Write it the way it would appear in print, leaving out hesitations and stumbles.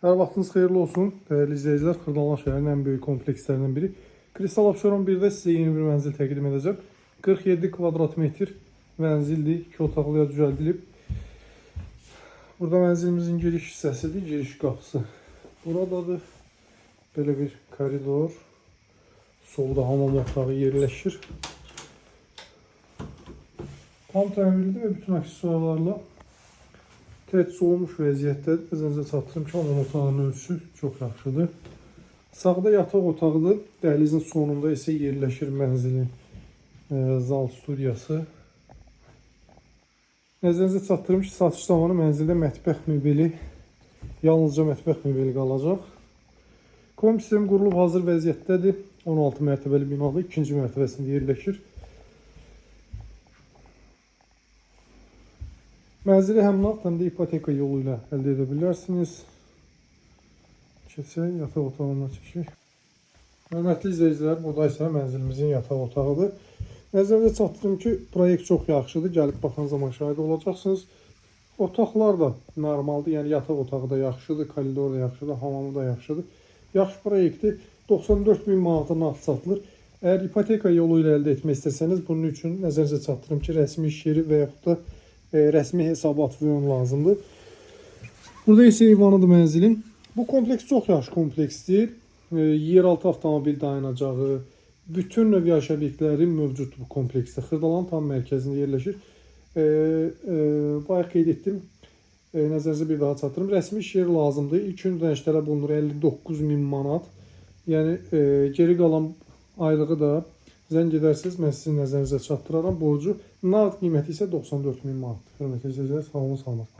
Hər vaxtınız xeyirli olsun, dəyərli izləyicilər. Xırdalan şəhərinin ən böyük komplekslərindən biri. Kristal Abşeron 1-də sizə yeni bir mənzil təqdim edəcəm. 47 kvadrat metr mənzildir, 2 otaqlıya düzəldilib. Burada mənzilimizin giriş hissəsidir, giriş qapısı buradadır. Belə bir koridor, solda hamam otağı yerləşir. Tam təmirlidir və bütün aksesuarlarla təchiz olmuş vəziyyətdədir. Nəzərinizə çatdırım ki, hamam otağının ölçüsü çox yaxşıdır. Sağda yataq otağıdır. Dəhlizin sonunda isə yerləşir mənzilin zal studiyası. Nəzərinizə çatdırım ki, satış zamanı mənzildə mətbəx möbeli, yalnızca mətbəx möbeli qalacaq. Kombi sistemi qurulub hazır vəziyyətdədir. 16 mərtəbəli binada ikinci mərtəbəsində yerləşir. Mənzili həm nağd, həm də ipoteka yolu ilə əldə edə bilərsiniz. Keçək, yataq otağına çəkək. Hörmətli izləyicilər, burada isə mənzilimizin yataq otağıdır. Nəzərinizə çatdırım ki, proyekt çox yaxşıdır. Gəlib baxan zaman şahid olacaqsınız. Otaqlar da normaldır, yəni yataq otağı da yaxşıdır, koridor da yaxşıdır, hamamı da yaxşıdır. Yaxşı proyektdir. 94 min manata nağd satılır. Əgər ipoteka yolu ilə əldə etmək istəsəniz, bunun üçün nəzərinizə çatdırım ki, rəsmi iş yeri və yaxud da rəsmi hesabat videon lazımdır. Burada isə eyvanıdır mənzilin. Bu kompleks çox yaxşı kompleksdir. Yeraltı avtomobil dayanacağı, bütün növ yaşayış obyektləri mövcud bu kompleksdə. Xırdalanın tam mərkəzində yerləşir. Bayaq qeyd etdim. Nəzərinizə bir daha çatdırım. Rəsmi iş yeri lazımdır. İlk ödəniş tələb olunur 59 min manat. Yəni geri qalan aylığı da zəng edərsiniz, mən sizin nəzərinizə çatdıraram. Borcu nağd qiyməti isə 94 min manat. Hörmətli izləyicilər, sağ olun, salamat qalın.